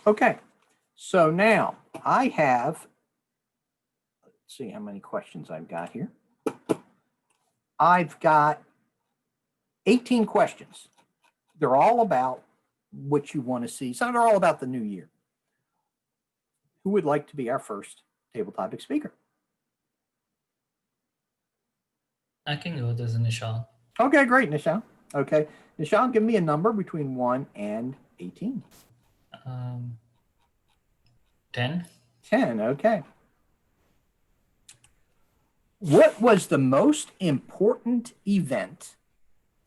Okay, so now I have, let's see how many questions I've got here. I've got 18 questions. They're all about what you want to see. So they're all about the new year. Who would like to be our first table topic speaker? I can go. This is Nischal. Okay, great, Nischal. Okay, Nischal, give me a number between 1 and 18. 10. 10, okay. What was the most important event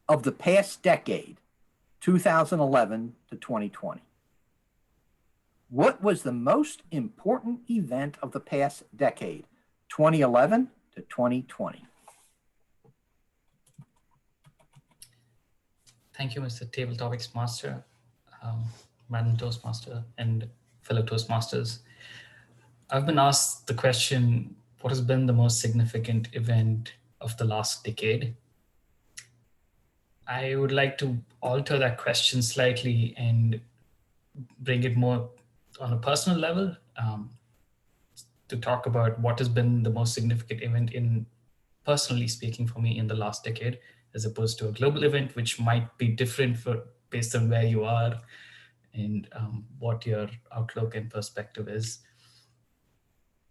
of the past decade, 2011 to 2020? What was the most important event of the past decade, 2011 to 2020? Thank you, Mr. Table Topics Master, Madam Toastmaster, and fellow Toastmasters. I've been asked the question, what has been the most significant event of the last decade? I would like to alter that question slightly and bring it more on a personal level, to talk about what has been the most significant event in, personally speaking, for me in the last decade, as opposed to a global event, which might be different based on where you are and what your outlook and perspective is.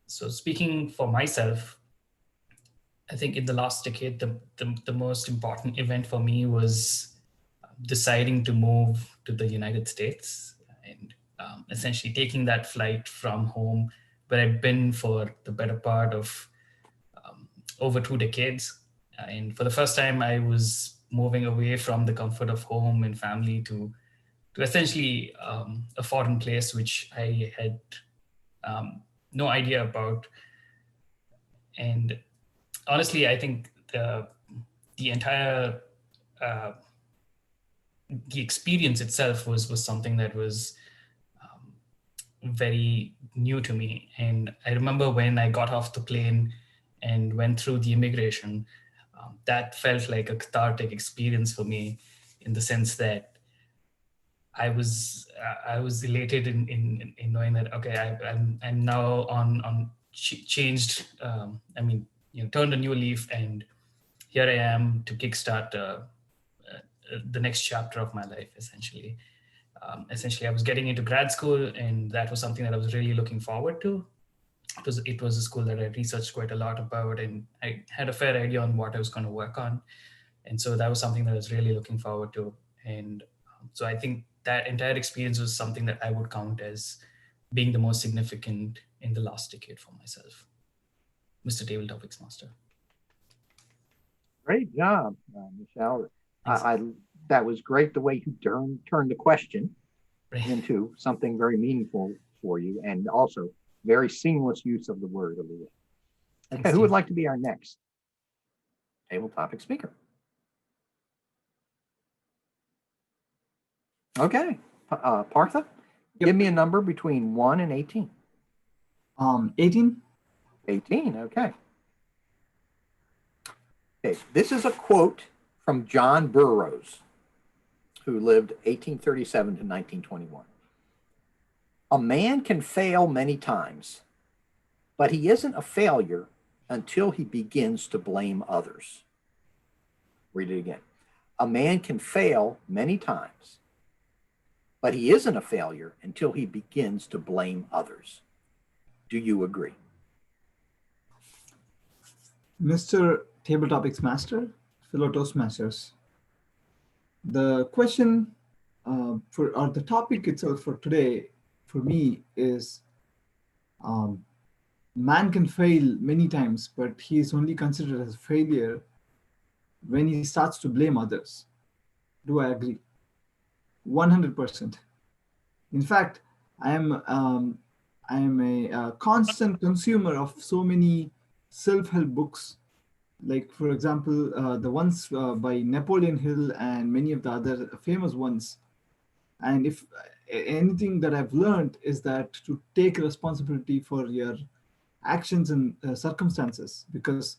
So speaking for myself, I think in the last decade, the most important event for me was deciding to move to the United States and essentially taking that flight from home, where I'd been for the better part of over 2 decades. And for the first time, I was moving away from the comfort of home and family to essentially a foreign place, which I had no idea about. And honestly, I think the entire the experience itself was something that was very new to me. And I remember when I got off the plane and went through the immigration, that felt like a cathartic experience for me, in the sense that I was elated in knowing that, okay, I'm now on changed. Turned a new leaf, and here I am to kickstart the next chapter of my life. Essentially, I was getting into grad school, and that was something that I was really looking forward to. It was a school that I researched quite a lot about, and I had a fair idea on what I was going to work on. And so that was something that I was really looking forward to. And so I think that entire experience was something that I would count as being the most significant in the last decade for myself. Mr. Table Topics Master. Great job, Nischal. That was great, the way you turned the question into something very meaningful for you, and also very seamless use of the word. Okay, who would like to be our next table topic speaker? Okay, Partha, give me a number between 1 and 18. 18. 18, okay. Okay, this is a quote from John Burroughs, who lived 1837 to 1921. A man can fail many times, but he isn't a failure until he begins to blame others. Read it again. A man can fail many times, but he isn't a failure until he begins to blame others. Do you agree? Mr. Table Topics Master, fellow Toastmasters, the question or the topic itself for today, for me, is man can fail many times, but he is only considered as a failure when he starts to blame others. Do I agree? 100%. In fact, I am a constant consumer of so many self-help books, like, for example, the ones by Napoleon Hill and many of the other famous ones. And if anything that I've learned is that to take responsibility for your actions and circumstances, because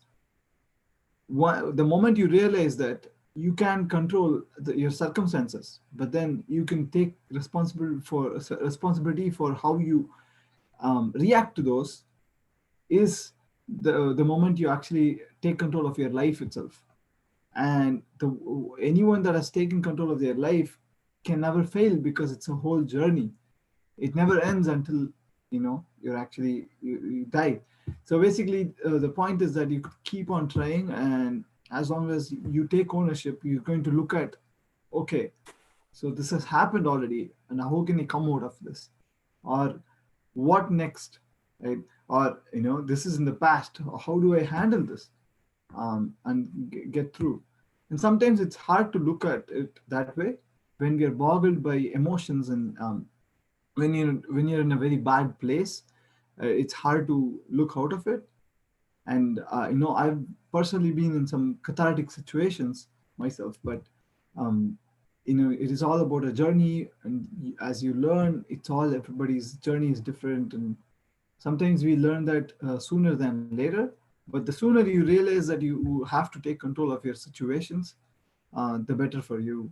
the moment you realize that you can control your circumstances, but then you can take responsibility for how you react to those is the moment you actually take control of your life itself. And anyone that has taken control of their life can never fail, because it's a whole journey. It never ends until you're actually you die. So basically, the point is that you could keep on trying, and as long as you take ownership, you're going to look at, okay, so this has happened already, and how can I come out of this, or what next, right? Or this is in the past, how do I handle this, and get through. And sometimes it's hard to look at it that way when we are boggled by emotions, and when you're in a very bad place, it's hard to look out of it. And I've personally been in some cathartic situations myself, but it is all about a journey, and as you learn, everybody's journey is different, and sometimes we learn that sooner than later. But the sooner you realize that you have to take control of your situations, the better for you.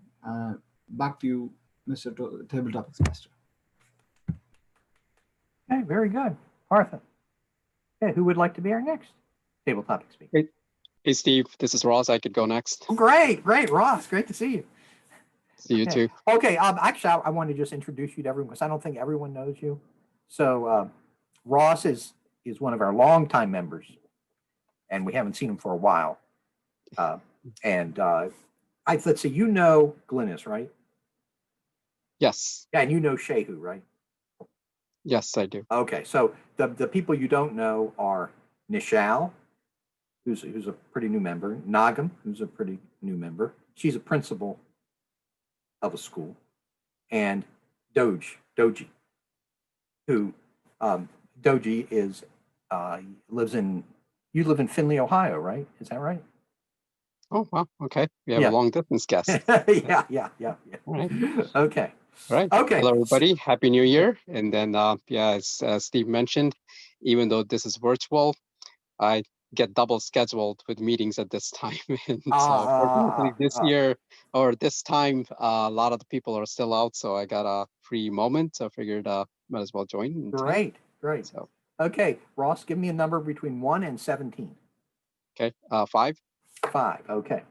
Back to you, Mr. Table Topics Master. Okay, very good. Partha. Okay, who would like to be our next table topic speaker? Hey, Steve, this is Ross. I could go next. Oh, great, Ross. Great to see you. See you too. Okay, actually, I want to just introduce you to everyone, because I don't think everyone knows you. So Ross is one of our longtime members, and we haven't seen him for a while. Let's see, Glynis, right? Yes. Yeah, and Shehu, right? Yes, I do. Okay, so the people you don't know are Nischal, who's a pretty new member, Nagham, who's a pretty new member. She's a principal of a school, and Dodji, who Dodji is you live in Findlay, Ohio, right? Is that right? Oh, wow. Okay. We have a long distance guest. Yeah. All right. Okay. All right. Okay. Hello, everybody. Happy New Year. And then, as Steve mentioned, even though this is virtual, I get double scheduled with meetings at this time. And so fortunately this year, or this time, a lot of the people are still out. So I got a free moment. So I figured might as well join. Great. So, okay, Ross, give me a number between 1 and 17. Okay, 5. 5, okay.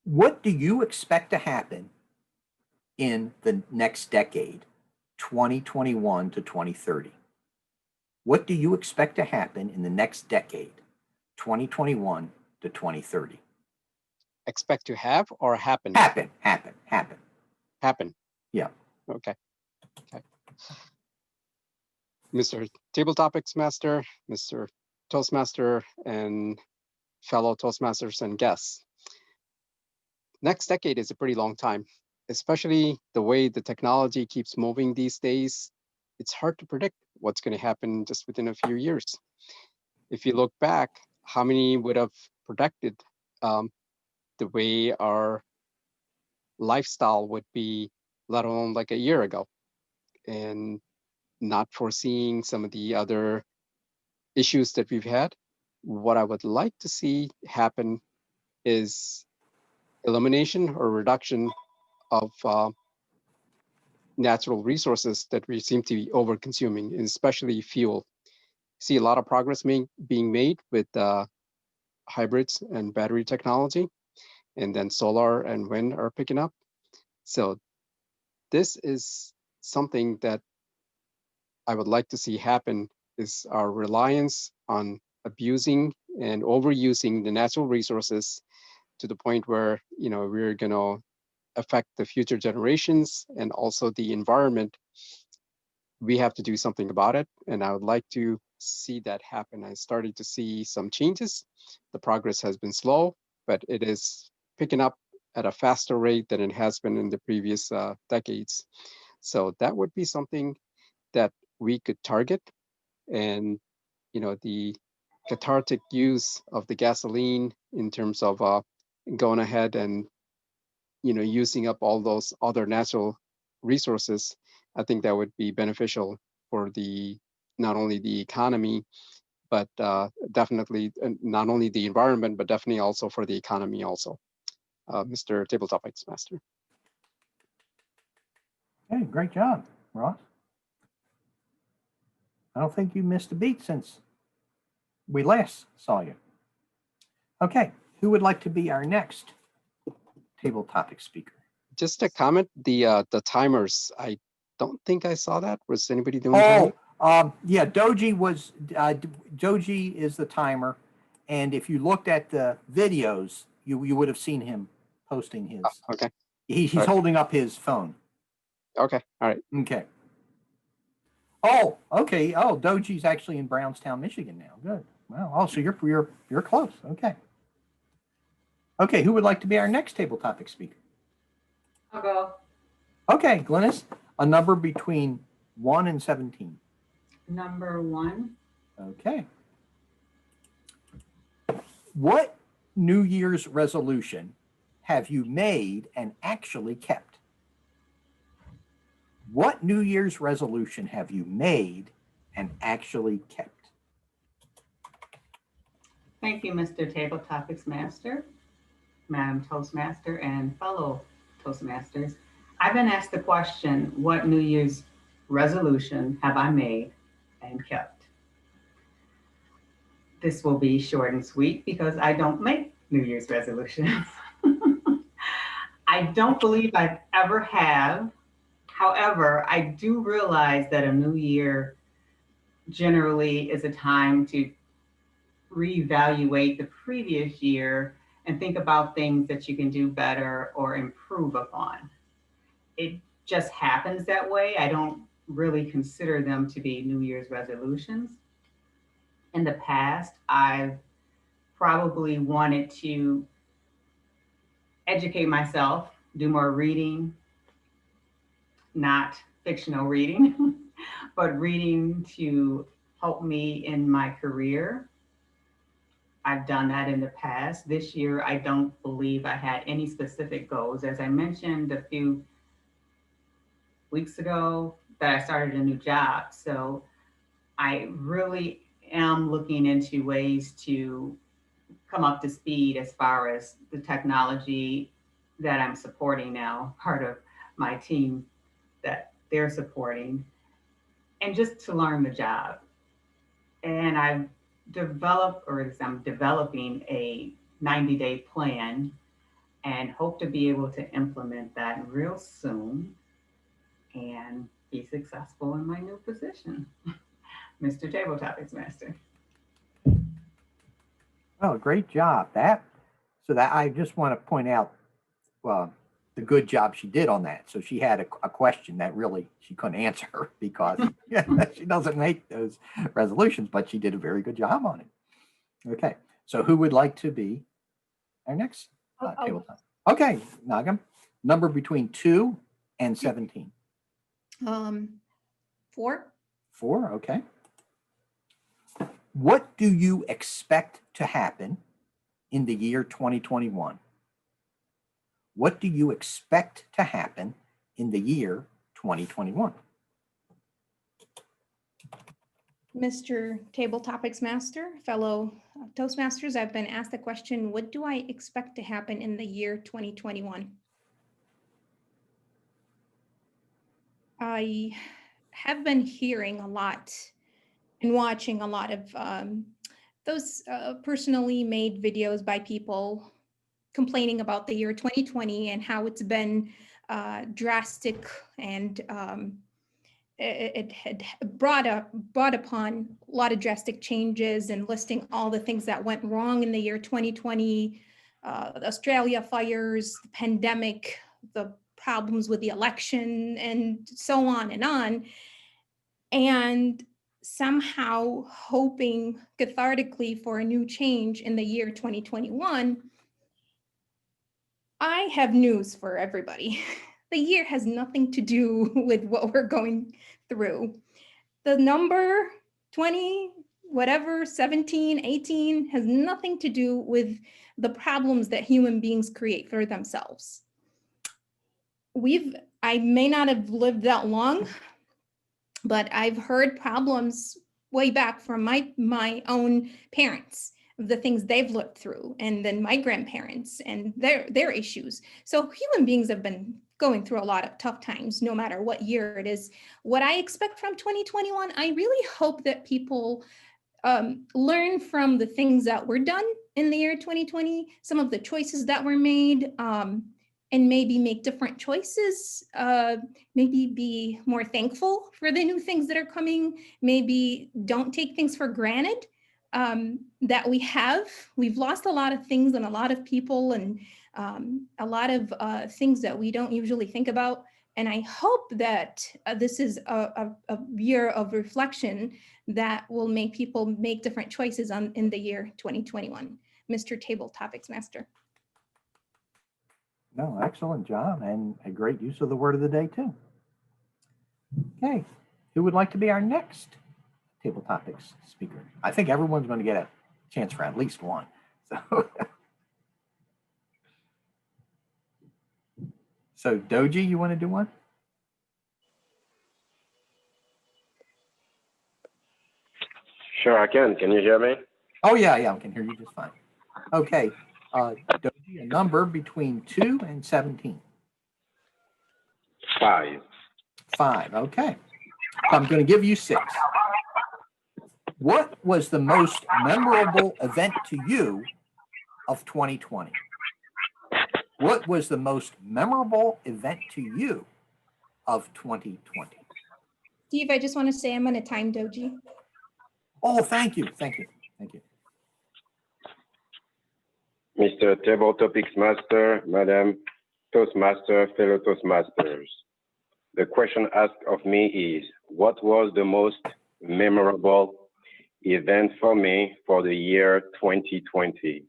What do you expect to happen in the next decade, 2021 to 2030? What do you expect to happen in the next decade, 2021 to 2030? Expect to have or happen? Happen. Yeah. Okay. Mr. Table Topics Master, Mr. Toastmaster, and fellow Toastmasters and guests. Next decade is a pretty long time, especially the way the technology keeps moving these days. It's hard to predict what's going to happen just within a few years. If you look back, how many would have predicted the way our lifestyle would be, let alone like a year ago, and not foreseeing some of the other issues that we've had? What I would like to see happen is elimination or reduction of natural resources that we seem to be over consuming, and especially fuel. See a lot of progress being made with hybrids and battery technology, and then solar and wind are picking up. So this is something that I would like to see happen, is our reliance on abusing and overusing the natural resources to the point where we're going to affect the future generations and also the environment. We have to do something about it, and I would like to see that happen. I started to see some changes. The progress has been slow, but it is picking up at a faster rate than it has been in the previous decades. So that would be something that we could target. And the cathartic use of the gasoline in terms of going ahead and using up all those other natural resources, I think that would be beneficial for not only the economy, but definitely not only the environment, but definitely also for the economy also. Mr. Table Topics Master. Okay, great job, Ross. I don't think you missed a beat since we last saw you. Okay, who would like to be our next table topic speaker? Just a comment, the timers, I don't think I saw that. Was anybody doing timing? Yeah, Dodji was, Dodji is the timer. And if you looked at the videos, you would have seen him posting his. Okay. He's Right. holding up his phone. Okay, all right. Okay. Oh, okay. Oh, Dodji's actually in Brownstown, Michigan now. Good. Well, oh, so you're close. Okay. Okay, who would like to be our next table topic speaker? I'll go. Okay, Glynis, a number between 1 and 17. Number 1. Okay. What New Year's resolution have you made and actually kept? What New Year's resolution have you made and actually kept? Thank you, Mr. Table Topics Master, Madam Toastmaster, and fellow Toastmasters. I've been asked the question, what New Year's resolution have I made and kept? This will be short and sweet because I don't make New Year's resolutions. I don't believe I ever have. However, I do realize that a new year generally is a time to reevaluate the previous year and think about things that you can do better or improve upon. It just happens that way. I don't really consider them to be New Year's resolutions. In the past, I've probably wanted to educate myself, do more reading, not fictional reading, but reading to help me in my career. I've done that in the past. This year, I don't believe I had any specific goals. As I mentioned a few weeks ago, that I started a new job. So I really am looking into ways to come up to speed as far as the technology that I'm supporting now, part of my team that they're supporting, and just to learn the job. And I've developed, or I'm developing a 90-day plan and hope to be able to implement that real soon and be successful in my new position. Mr. Table Topics Master. Oh, great job. So I just want to point out the good job she did on that. So she had a question that really she couldn't answer because she doesn't make those resolutions, but she did a very good job on it. Okay, so who would like to be our next tabletop? Okay, Nagham, number between 2 and 17. 4. 4, okay. What do you expect to happen in the year 2021? What do you expect to happen in the year 2021? Mr. Table Topics Master, fellow Toastmasters, I've been asked the question, what do I expect to happen in the year 2021? I have been hearing a lot and watching a lot of those personally made videos by people complaining about the year 2020 and how it's been drastic, and it had brought upon a lot of drastic changes, and listing all the things that went wrong in the year 2020, the Australia fires, the pandemic, the problems with the election, and so on and on. And somehow hoping cathartically for a new change in the year 2021, I have news for everybody. The year has nothing to do with what we're going through. The number 20, whatever, 17, 18 has nothing to do with the problems that human beings create for themselves. I may not have lived that long, but I've heard problems way back from my own parents, the things they've looked through, and then my grandparents and their issues. So human beings have been going through a lot of tough times, no matter what year it is. What I expect from 2021, I really hope that people learn from the things that were done in the year 2020, some of the choices that were made, and maybe make different choices, maybe be more thankful for the new things that are coming, maybe don't take things for granted that we've lost a lot of things and a lot of people and a lot of things that we don't usually think about. And I hope that this is a year of reflection that will make people make different choices in the year 2021. Mr. Table Topics Master. No, excellent job, and a great use of the word of the day too. Okay, who would like to be our next Table Topics speaker? I think everyone's going to get a chance for at least one. So, so Dodji, you want to do one? Sure, I can. Can you hear me? Oh yeah, I can hear you just fine. Okay, Dodji, a number between 2 and 17. 5. 5, okay. I'm going to give you 6. What was the most memorable event to you of 2020? What was the most memorable event to you of 2020? Steve, I just want to say I'm going to time Dodji. Oh, thank you. Thank you. Thank you. Mr. Table Topics Master, Madam Toastmaster, fellow Toastmasters. The question asked of me is, what was the most memorable event for me for the year 2020?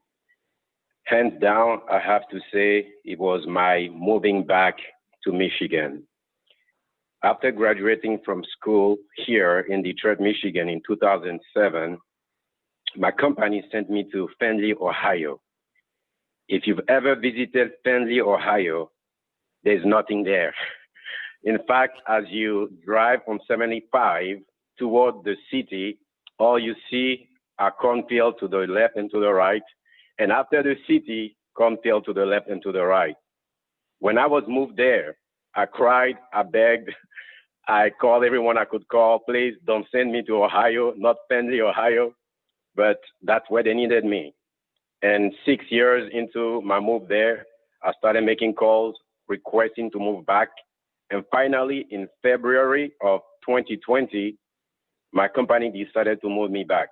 Hands down, I have to say it was my moving back to Michigan. After graduating from school here in Detroit, Michigan in 2007, my company sent me to Findlay, Ohio. If you've ever visited Findlay, Ohio, there's nothing there. In fact, as you drive on 75 toward the city, all you see are cornfields to the left and to the right. And after the city, cornfield to the left and to the right. When I was moved there, I cried, I begged, I called everyone I could call, please don't send me to Ohio, not Findlay, Ohio, but that's where they needed me. And 6 years into my move there, I started making calls, requesting to move back. And finally, in February of 2020, my company decided to move me back.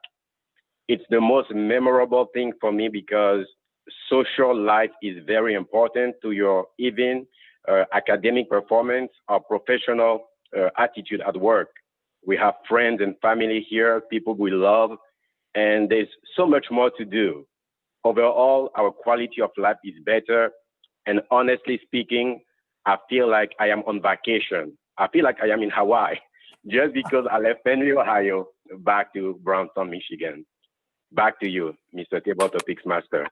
It's the most memorable thing for me because social life is very important to your even academic performance or professional attitude at work. We have friends and family here, people we love, and there's so much more to do. Overall, our quality of life is better. And honestly speaking, I feel like I am on vacation. I feel like I am in Hawaii just because I left Findlay, Ohio, back to Brownstown, Michigan. Back to you, Mr. Table Topics Master.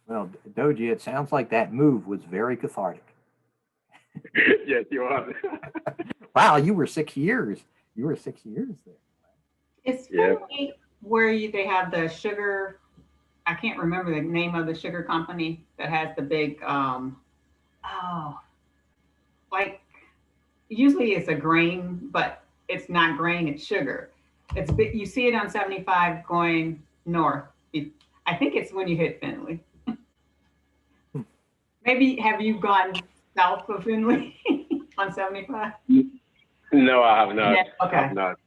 Well, Dodji, it sounds like that move was very cathartic. Yes, you are. Wow, you were 6 years. You were 6 years there. It's Yeah. funny where they have the sugar, I can't remember the name of the sugar company that has the big, like usually it's a grain, but it's not grain, it's sugar. It's big, you see it on 75 going north. I think it's when you hit Findlay. Maybe have you gone south of Findlay on 75? No, I have not. Yeah, okay. I have not.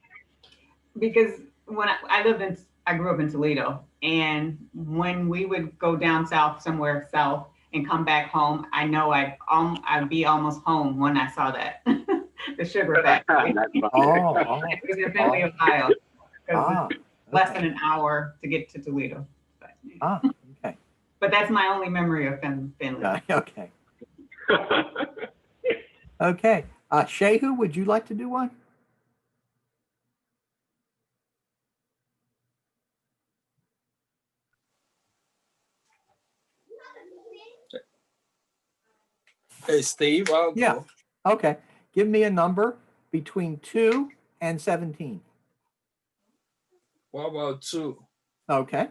Because when I grew up in Toledo, and when we would go down south, somewhere south, and come back home, I know I'd be almost home when I saw that, the sugar factory. Oh, It was in Findlay, Ohio, because okay. it's less than an hour to get to Toledo. But, Okay. but that's my only memory of Findlay. Okay. Okay. Shehu, would you like to do one? Hey, Steve, I'll Yeah. go. Okay. Give me a number between 2 and 17. What about 2? Okay.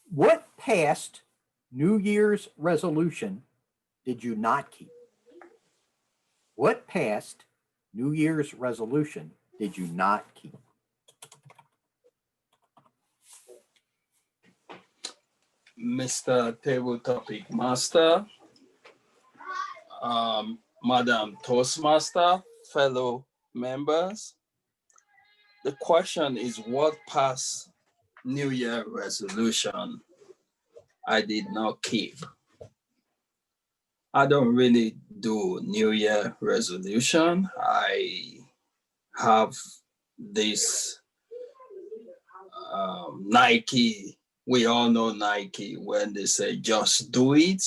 What past New Year's resolution did you not keep? What past New Year's resolution did you not keep? Mr. Table Topic Master, Madam Toastmaster, fellow members. The question is, what past New Year resolution I did not keep? I don't really do New Year resolution. I have this Nike. We all know Nike when they say just do it.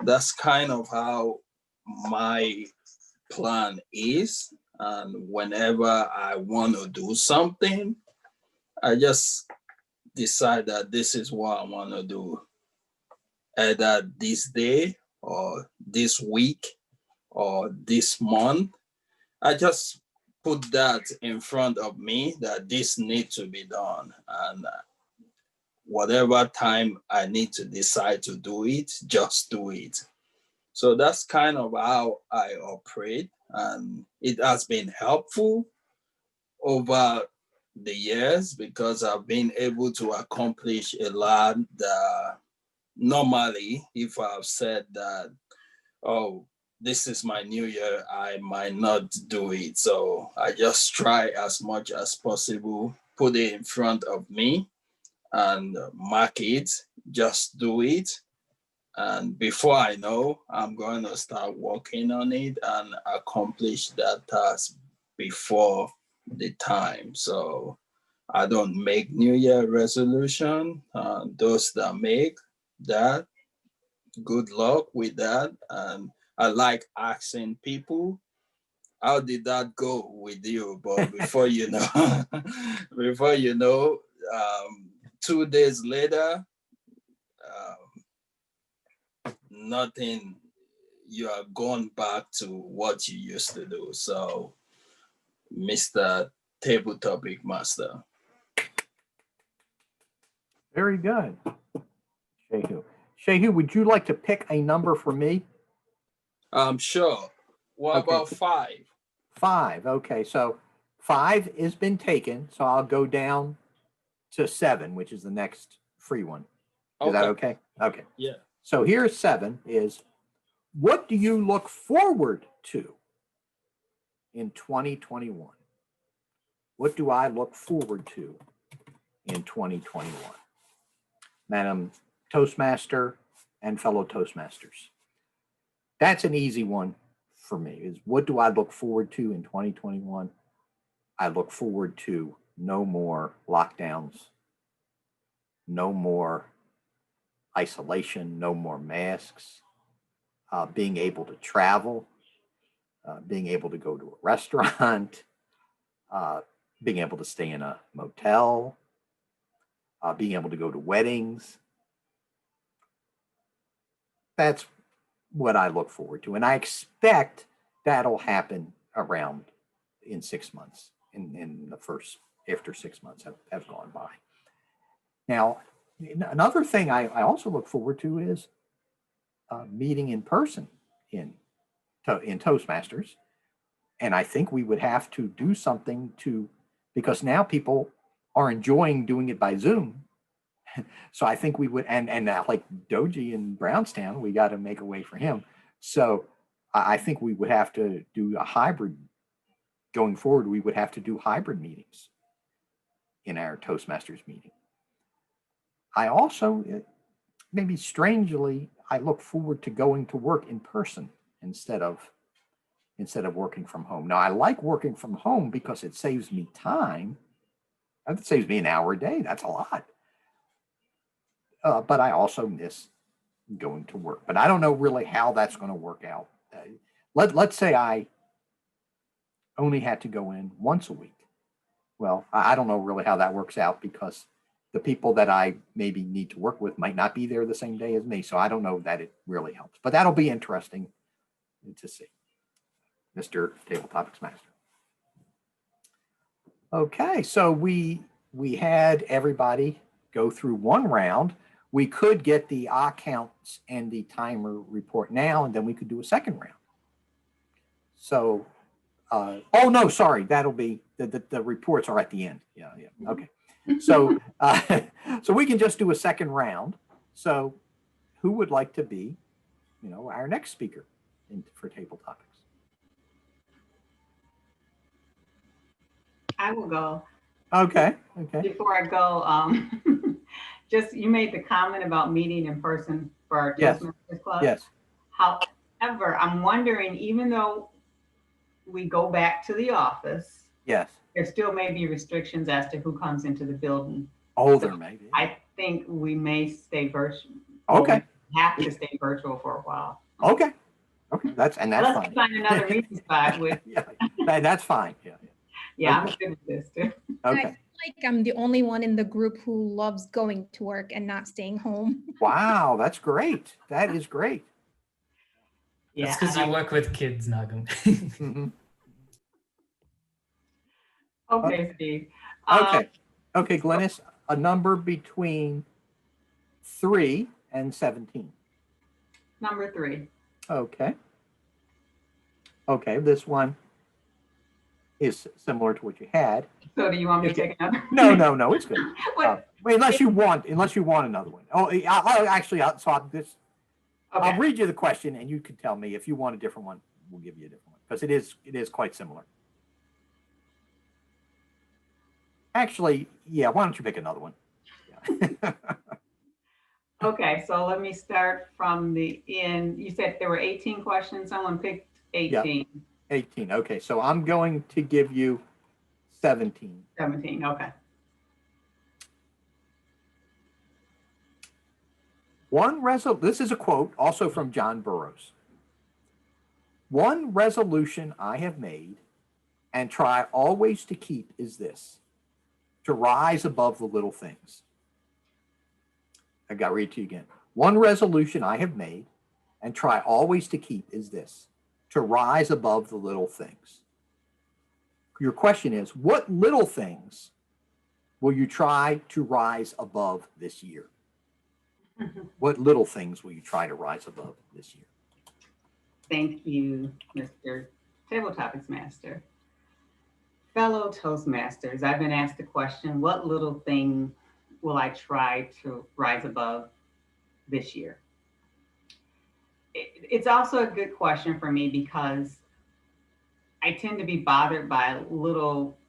That's kind of how my plan is. And whenever I want to do something, I just decide that this is what I want to do, either this day or this week or this month. I just put that in front of me that this needs to be done. And whatever time I need to decide to do it, just do it. So that's kind of how I operate. And it has been helpful over the years because I've been able to accomplish a lot that normally, if I've said that, oh, this is my new year, I might not do it. So I just try as much as possible, put it in front of me and mark it, just do it. And before I know, I'm going to start working on it and accomplish that task before the time. So I don't make New Year resolution. Those that make that, good luck with that. And I like asking people, how did that go with you? But before you know, before you know, 2 days later, nothing, you are going back to what you used to do. So, Mr. Table Topic Master. Very good. Shehu. Shehu, would you like to pick a number for me? Sure. What Okay. about 5? 5. Okay, so 5 has been taken. So I'll go down to 7, which is the next free one. Is that okay? Okay. Yeah. So here's 7 is, what do you look forward to in 2021? What do I look forward to in 2021? Madam Toastmaster and fellow Toastmasters. That's an easy one for me, is what do I look forward to in 2021? I look forward to no more lockdowns, no more isolation, no more masks, being able to travel, being able to go to a restaurant, being able to stay in a motel, being able to go to weddings. That's what I look forward to. And I expect that'll happen around in 6 months, in the first, after 6 months have gone by. Now, another thing I also look forward to is meeting in person in Toastmasters. And I think we would have to do something to, because now people are enjoying doing it by Zoom. So I think we would, and now like Dodji in Brownstown, we got to make a way for him. So I think we would have to do a hybrid. Going forward, we would have to do hybrid meetings in our Toastmasters meeting. I also, maybe strangely, I look forward to going to work in person instead of working from home. Now, I like working from home because it saves me time. It saves me an hour a day. That's a lot. But I also miss going to work. But I don't know really how that's going to work out. Let's say I only had to go in once a week. Well, I don't know really how that works out because the people that I maybe need to work with might not be there the same day as me. So I don't know that it really helps. But that'll be interesting to see. Mr. Table Topics Master. Okay, so we had everybody go through one round. We could get the counts and the timer report now, and then we could do a second round. So, oh no, sorry, that'll be the reports are at the end. Yeah, okay. So, so we can just do a second round. So, who would like to be, our next speaker for table topics? I will go. Okay. Before I go, just you made the comment about meeting in person for our Yes. Toastmasters Club. Yes. However, I'm wondering, even though we go back to the office, Yes. there still may be restrictions as to who comes into the building. Oh, there may be. I think we may stay virtual. Okay. We have to stay virtual for a while. Okay. That's Let's fine. find another meeting spot with. Yeah, that's fine. Yeah, I'm good with this too. I Okay. feel like I'm the only one in the group who loves going to work and not staying home. Wow, that's great. That is great. Yeah, That's because you work with kids, Nagham. Mhm. Okay, Steve. Okay, Glynis, a number between 3 and 17. Number 3. Okay, this one is similar to what you had. So do you want me to take another? No, it's good. What? Unless you want another one. Oh, I'll Okay. read you the question and you can tell me if you want a different one. We'll give you a different one because it is quite similar. Actually, yeah. Why don't you pick another one? Yeah. Okay, so let me start from the end. You said there were 18 questions. Someone picked 18. 18. Okay, so I'm going to give you 17. 17. Okay. This is a quote also from John Burroughs. One resolution I have made and try always to keep is this: to rise above the little things. I got to read it to you again. One resolution I have made and try always to keep is this: to rise above the little things. Your question is, what little things will you try to rise above this year? What little things will you try to rise above this year? Thank you, Mr. Table Topics Master. Fellow Toastmasters, I've been asked the question, what little thing will I try to rise above this year? It's also a good question for me because I tend to be bothered by little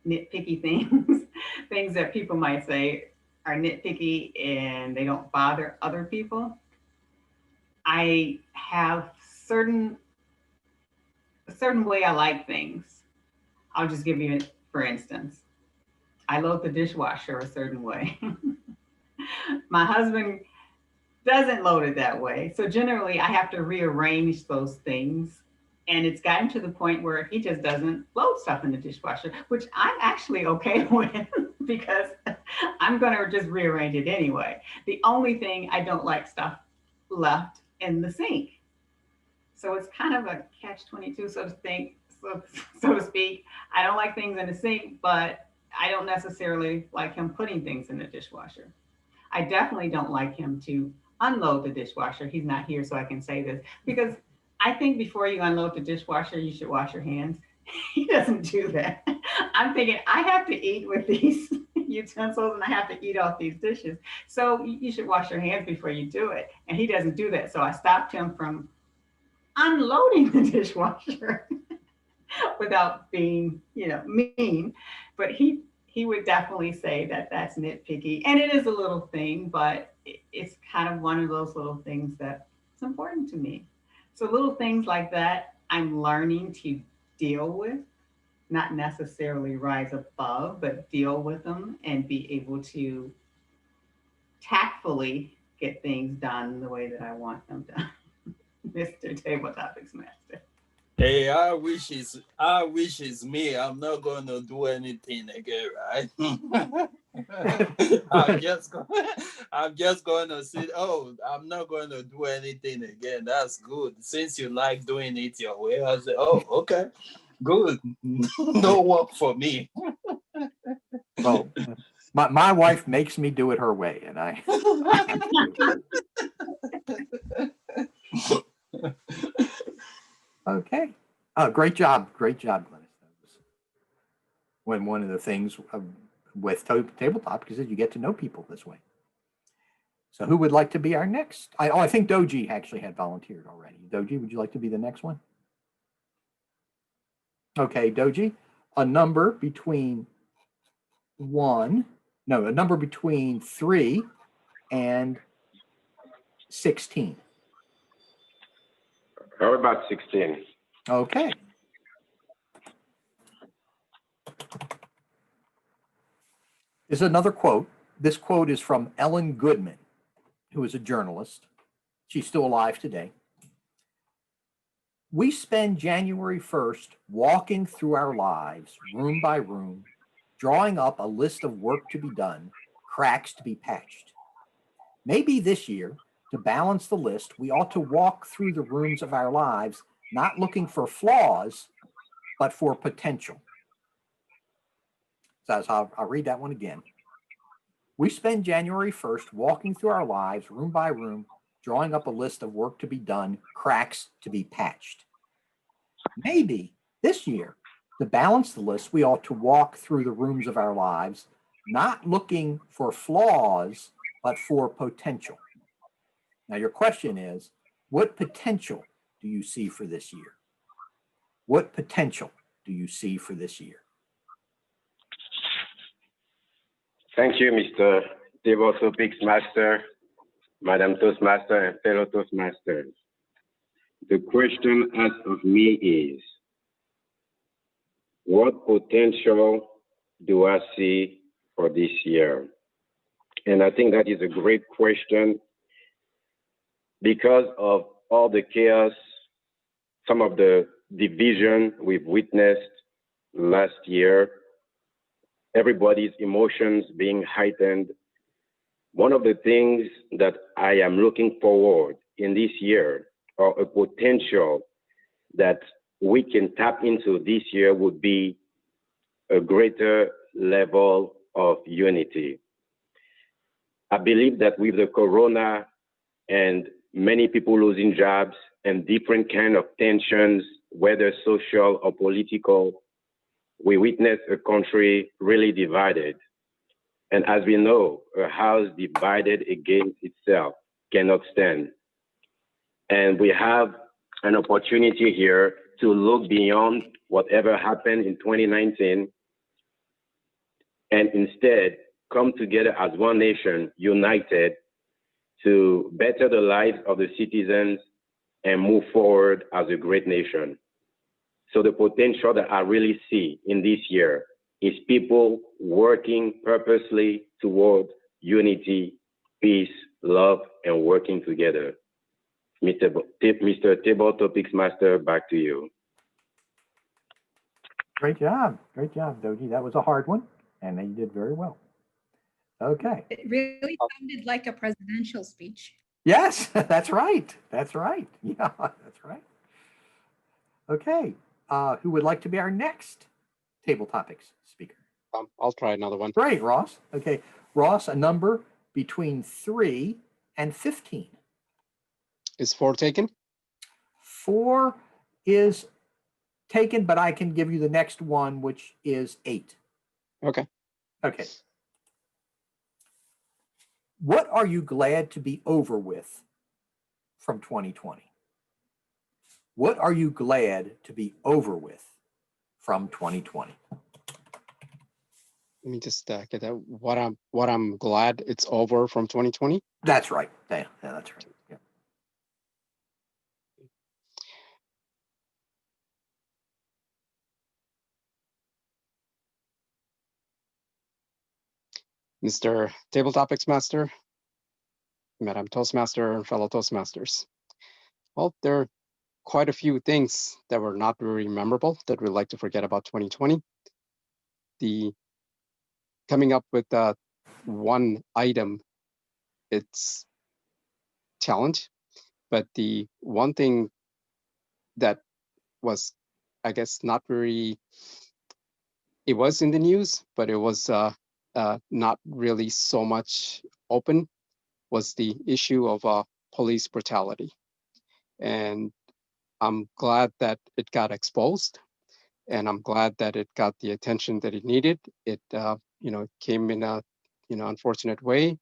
nitpicky things, things that people might say are nitpicky and they don't bother other people. I have a certain way I like things. I'll just give you, for instance, I load the dishwasher a certain way. My husband doesn't load it that way. So generally I have to rearrange those things. And it's gotten to the point where he just doesn't load stuff in the dishwasher, which I'm actually okay with because I'm going to just rearrange it anyway. The only thing I don't like stuff left in the sink. So it's kind of a catch-22, so to speak. I don't like things in the sink, but I don't necessarily like him putting things in the dishwasher. I definitely don't like him to unload the dishwasher. He's not here, so I can say this because I think before you unload the dishwasher, you should wash your hands. He doesn't do that. I'm thinking, I have to eat with these utensils and I have to eat off these dishes. So you should wash your hands before you do it. And he doesn't do that. So I stopped him from unloading the dishwasher without being, mean. But he would definitely say that that's nitpicky. And it is a little thing, but it's kind of one of those little things that's important to me. So little things like that, I'm learning to deal with, not necessarily rise above, but deal with them and be able to tactfully get things done the way that I want them done. Mr. Table Topics Master. Hey, I wish it's me. I'm not going to do anything again, right? I'm just going to say, I'm not going to do anything again. That's good. Since you like doing it your way, I say, okay. Good. No work for me. Well, my wife makes me do it her way, and I. Okay. Great job, Glynis. That was one of the things with tabletop, because you get to know people this way. So who would like to be our next? I think Dodji actually had volunteered already. Dodji, would you like to be the next one? Okay, Dodji, a number between 3 and 16. How about 16? Okay. This is another quote. This quote is from Ellen Goodman, who is a journalist. She's still alive today. We spend January 1st walking through our lives, room by room, drawing up a list of work to be done, cracks to be patched. Maybe this year, to balance the list, we ought to walk through the rooms of our lives, not looking for flaws, but for potential. So I'll read that one again. We spend January 1st walking through our lives, room by room, drawing up a list of work to be done, cracks to be patched. Maybe this year, to balance the list, we ought to walk through the rooms of our lives, not looking for flaws, but for potential. Now, your question is, what potential do you see for this year? What potential do you see for this year? Thank you, Mr. Table Topics Master, Madam Toastmaster, and fellow Toastmasters. The question asked of me is, what potential do I see for this year? And I think that is a great question because of all the chaos, some of the division we've witnessed last year, everybody's emotions being heightened. One of the things that I am looking forward in this year, or a potential that we can tap into this year, would be a greater level of unity. I believe that with the corona and many people losing jobs and different kind of tensions, whether social or political, we witness a country really divided. And as we know, a house divided against itself cannot stand. And we have an opportunity here to look beyond whatever happened in 2019 and instead come together as one nation, united, to better the lives of the citizens and move forward as a great nation. So the potential that I really see in this year is people working purposely toward unity, peace, love, and working together. Mr. Table Topics Master, back to you. Great job, Dodji. That was a hard one, and you did very well. Okay. It really sounded like a presidential speech. Yes, that's right. That's right. Yeah, that's right. Okay. Who would like to be our next table topics speaker? I'll try another one. Great, Ross. Okay, Ross, a number between 3 and 15. Is 4 taken? 4 is taken, but I can give you the next one, which is 8. Okay. Okay. What are you glad to be over with from 2020? What are you glad to be over with from 2020? Let me just get that. What I'm glad it's over from 2020. That's right. Yeah, that's right. Yeah. Mr. Table Topics Master, Madam Toastmaster, and fellow Toastmasters. Well, there are quite a few things that were not very memorable that we'd like to forget about 2020. The coming up with one item, it's challenge, but the one thing that was I guess, not very, it was in the news, but it was not really so much open, was the issue of police brutality. And I'm glad that it got exposed, and I'm glad that it got the attention that it needed. It came in a unfortunate way,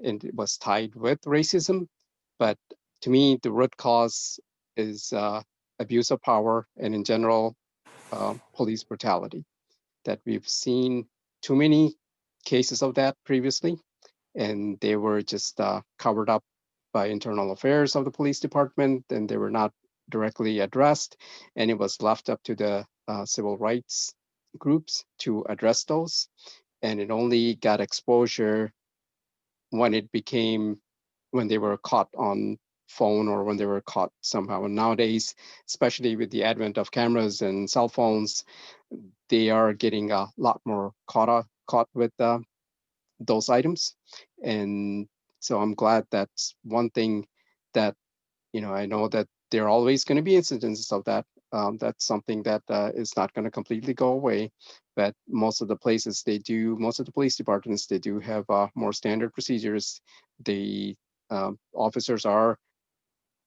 and it was tied with racism. But to me, the root cause is abuse of power, and in general, police brutality. That we've seen too many cases of that previously, and they were just covered up by internal affairs of the police department, and they were not directly addressed, and it was left up to the civil rights groups to address those. And it only got exposure when they were caught on phone, or when they were caught somehow. And nowadays, especially with the advent of cameras and cell phones, they are getting a lot more caught with those items. And so I'm glad that's one thing that, I know that there are always going to be incidences of that. That's something that is not going to completely go away. But most of the police departments, they do have more standard procedures. The officers are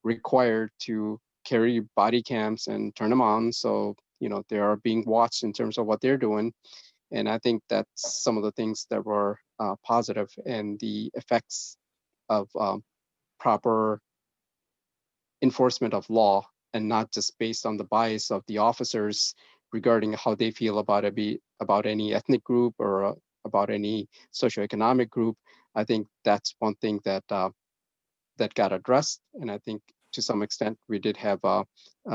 required to carry body cams and turn them on. So, they are being watched in terms of what they're doing. And I think that's some of the things that were positive, and the effects of proper enforcement of law, and not just based on the bias of the officers regarding how they feel about any ethnic group, or about any socioeconomic group. I think that's one thing that that got addressed, and I think to some extent we did have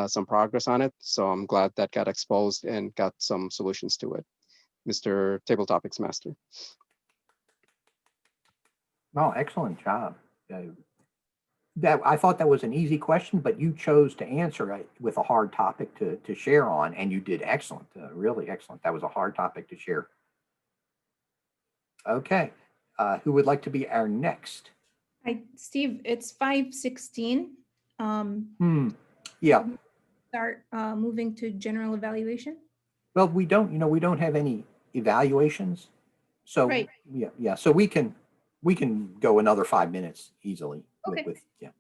some progress on it. So I'm glad that got exposed and got some solutions to it. Mr. Table Topics Master. Oh, excellent job. I thought that was an easy question, but you chose to answer it with a hard topic to share on, and you did excellent, really excellent. That was a hard topic to share. Okay, who would like to be our next? Hi, Steve, it's 5:16. Yeah. Start moving to general evaluation. Well, we don't have any evaluations. So Right. yeah. So we can go another 5 minutes easily. Okay. Yeah.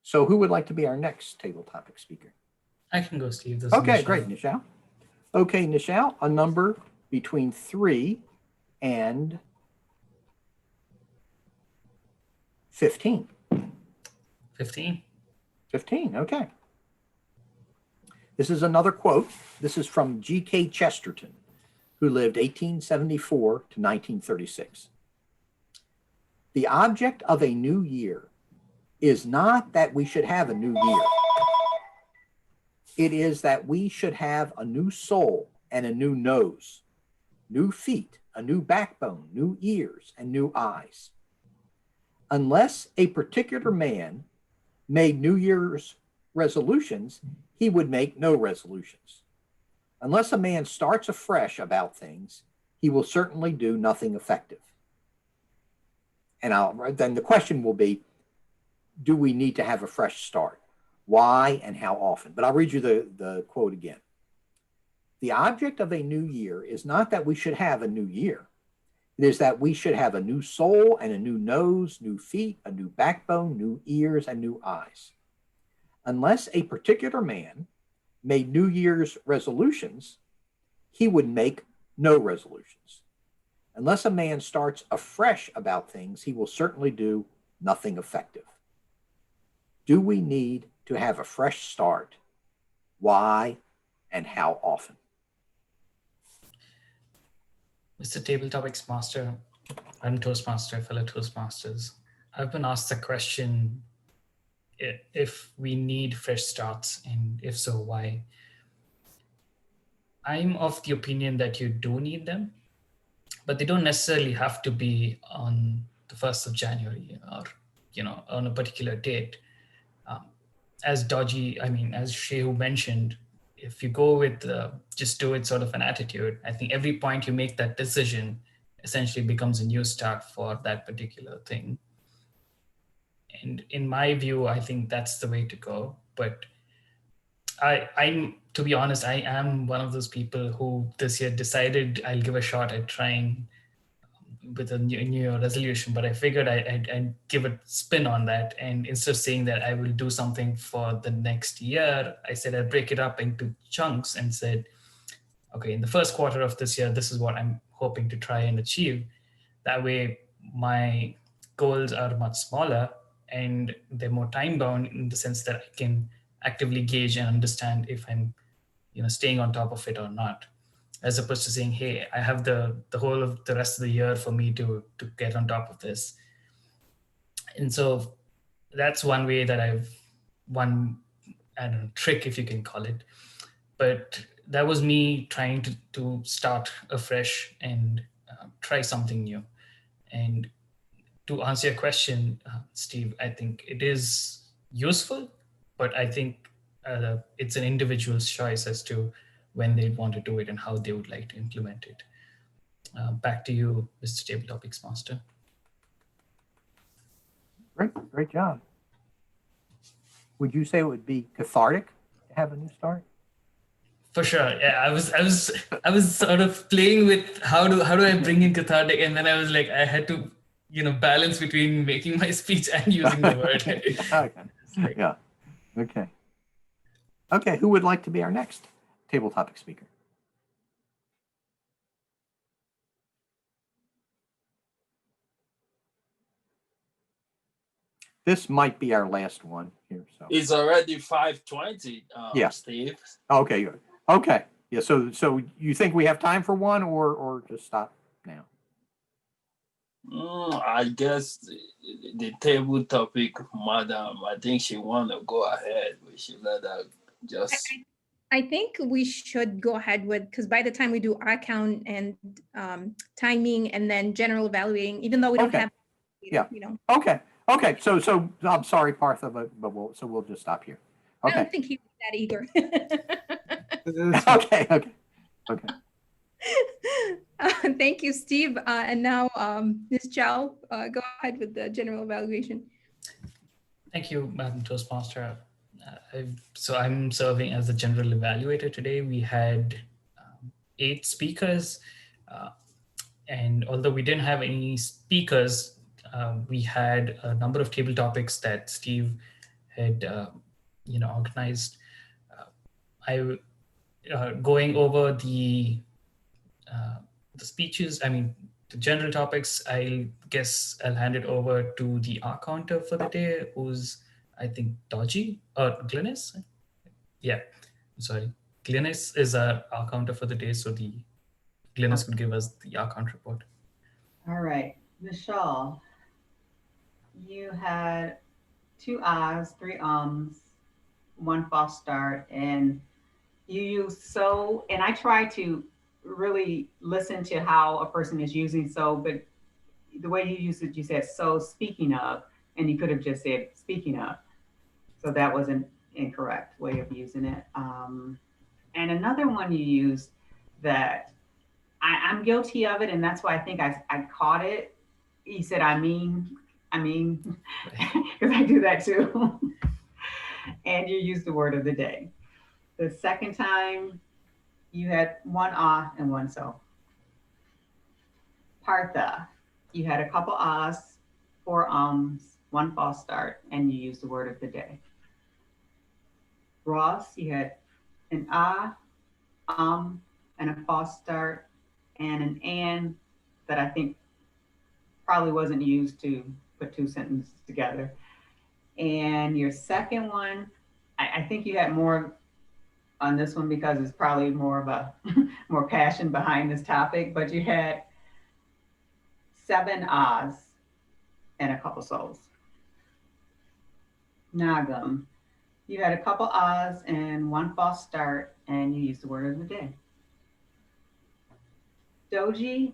So who would like to be our next table topic speaker? I can go, Steve. This Okay, is great, Nischal. Okay, Nischal, a number between 3 and 15. 15. 15, okay. This is another quote. This is from G.K. Chesterton, who lived 1874 to 1936. The object of a new year is not that we should have a new year. It is that we should have a new soul and a new nose, new feet, a new backbone, new ears, and new eyes. Unless a particular man made New Year's resolutions, he would make no resolutions. Unless a man starts afresh about things, he will certainly do nothing effective. And then the question will be, do we need to have a fresh start? Why and how often? But I'll read you the quote again. The object of a new year is not that we should have a new year. It is that we should have a new soul and a new nose, new feet, a new backbone, new ears, and new eyes. Unless a particular man made New Year's resolutions, he would make no resolutions. Unless a man starts afresh about things, he will certainly do nothing effective. Do we need to have a fresh start? Why and how often? Mr. Table Topics Master, I'm Toastmaster, fellow Toastmasters. I've been asked the question if we need fresh starts, and if so, why? I'm of the opinion that you do need them, but they don't necessarily have to be on the 1st of January or, on a particular date. As Shehu mentioned, if you go with just do it sort of an attitude, I think every point you make that decision essentially becomes a new start for that particular thing. And in my view, I think that's the way to go. But I'm to be honest, I am one of those people who this year decided I'll give a shot at trying with a new year resolution, but I figured I'd give a spin on that. And instead of saying that I will do something for the next year, I said I'd break it up into chunks and said, okay, in the first quarter of this year, this is what I'm hoping to try and achieve. That way, my goals are much smaller and they're more time bound in the sense that I can actively gauge and understand if I'm, staying on top of it or not, as opposed to saying, hey, I have the whole of the rest of the year for me to get on top of this. And so that's one way that I don't know, trick, if you can call it. But that was me trying to start afresh and try something new. And to answer your question, Steve, I think it is useful, but I think it's an individual's choice as to when they'd want to do it and how they would like to implement it. Back to you, Mr. Table Topics Master. Great job. Would you say it would be cathartic to have a new start? For sure. Yeah, I was sort of playing with how do I bring in cathartic, and then I was like, I had to, balance between making my speech and using the word. Okay. Yeah. Okay. Okay. Who would like to be our next table topic speaker? This might be our last one here. So It's already 5:20, Yeah. Steve. okay, good. Okay. Yeah. So you think we have time for one, or just stop now? I guess the table topic, madam, I think she want to go ahead. We should let her just. I think we should go ahead with, because by the time we do our count and timing and then general evaluating, even though we don't Okay. have, Yeah. Okay. Okay. So I'm sorry, Partha, but we'll just stop here. I Okay. don't think he was that eager. Okay. Thank you, Steve. And now, Nischal, go ahead with the general evaluation. Thank you, Madam Toastmaster. So I'm serving as the general evaluator today. We had 8 speakers, and although we didn't have any speakers, we had a number of table topics that Steve had, organized. Going over the speeches, the general topics, I guess I'll hand it over to the R counter for the day, who's, I think, Dodji or Glynis. Yeah, sorry. Glynis is our R counter for the day, so Glynis could give us the R count report. All right, Nischal, you had 2 ahs, 3 ums, 1 false start, and you use so, and I try to really listen to how a person is using so, but the way you use it, you said so speaking of, and you could have just said speaking of. So that was an incorrect way of using it. And another one you used that I'm guilty of it, and that's why I think I caught it. You said, I mean, because I do that too. And you used the word of the day. The second time, you had 1 ah and 1 so. Partha, you had a couple ahs, 4 ums, 1 false start, and you used the word of the day. Ross, you had an ah, and a false start, and an and that I think probably wasn't used to put 2 sentences together. And your second one, I think you had more on this one because it's probably more of a more passion behind this topic, but you had 7 ahs and a couple so's. Nagham, you had a couple ahs and 1 false start, and you used the word of the day. Dodji,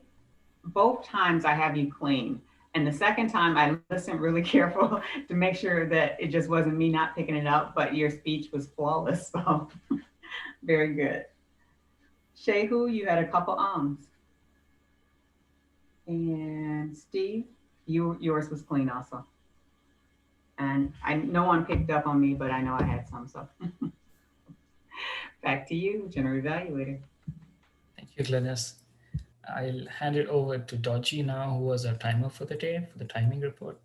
both times I have you clean. And the second time I listened really careful to make sure that it just wasn't me not picking it up, but your speech was flawless. So very good. Shehu, you had a couple ums. And Steve, yours was clean also. And no one picked up on me, but I know I had some, so. Back to you, General Evaluator. Thank you, Glynis. I'll hand it over to Dodji now, who was our timer for the day, for the timing report.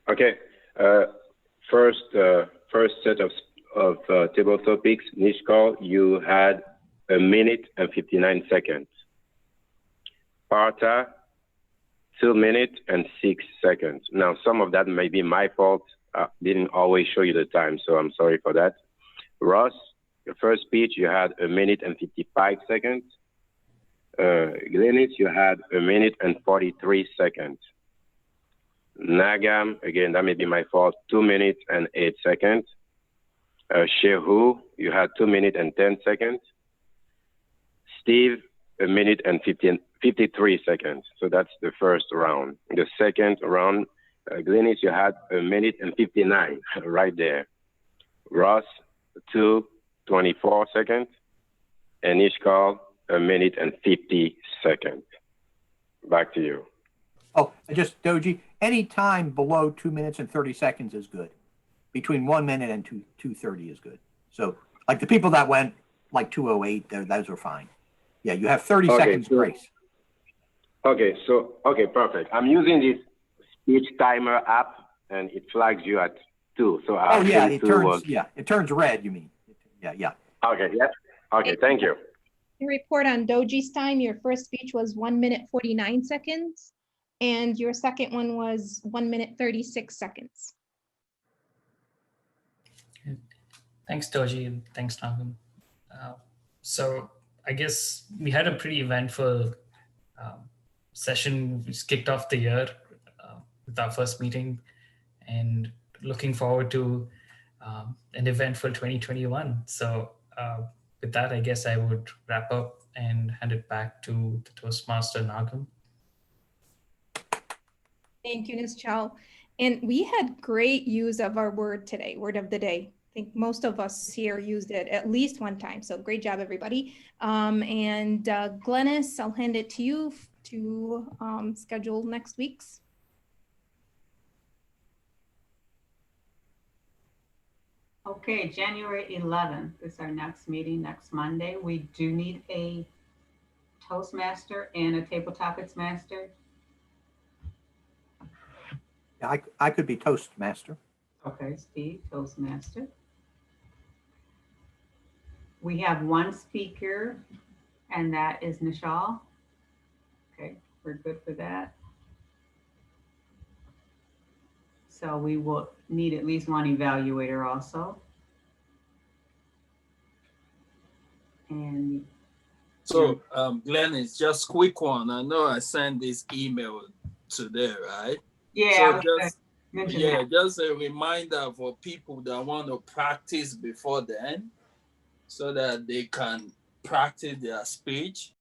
Okay. First set of table topics. Nischal, you had 1 minute and 59 seconds. Partha, 2 minutes and 6 seconds. Now, some of that may be my fault. I didn't always show you the time, so I'm sorry for that. Ross, your first speech, you had 1 minute and 55 seconds. Glynis, you had 1 minute and 43 seconds. Nagham, again, that may be my fault, 2 minutes and 8 seconds. Shehu, you had 2 minutes and 10 seconds. Steve, 1 minute and 53 seconds. So that's the first round. The second round, Glynis, you had 1 minute and 59 right there. Ross, 24 seconds. And Nischal, 1 minute and 50 seconds. Back to you. Oh, just Dodji, any time below 2 minutes and 30 seconds is good. Between 1 minute and 2:30 is good. So like the people that went like 2:08, those are fine. Yeah, you have 30 seconds grace. Okay, perfect. I'm using this speech timer app and it flags you at 2. So Oh yeah, it turns red, you mean. Yeah. Okay, yes. Okay, thank you. Your report on Dodji's time, your first speech was 1 minute 49 seconds, and your second one was 1 minute 36 seconds. Thanks, Dodji, and thanks, Nagham. So I guess we had a pretty eventful session. We just kicked off the year with our first meeting and looking forward to an eventful 2021. So with that, I guess I would wrap up and hand it back to the Toastmaster, Nagham. Thank you, Nischal. And we had great use of our word today, word of the day. I think most of us here used it at least one time. So great job, everybody. And Glynis, I'll hand it to you to schedule next week's. Okay, January 11th is our next meeting, next Monday. We do need a Toastmaster and a Table Topics Master. Yeah, I could be Toastmaster. Okay, Steve, Toastmaster. We have one speaker, and that is Nischal. Okay, we're good for that. So we will need at least one evaluator also. And so, Glynis, just quick one. I know I sent this email today, right? yeah, So that. just a reminder for people that want to practice before then, so that they can practice their speech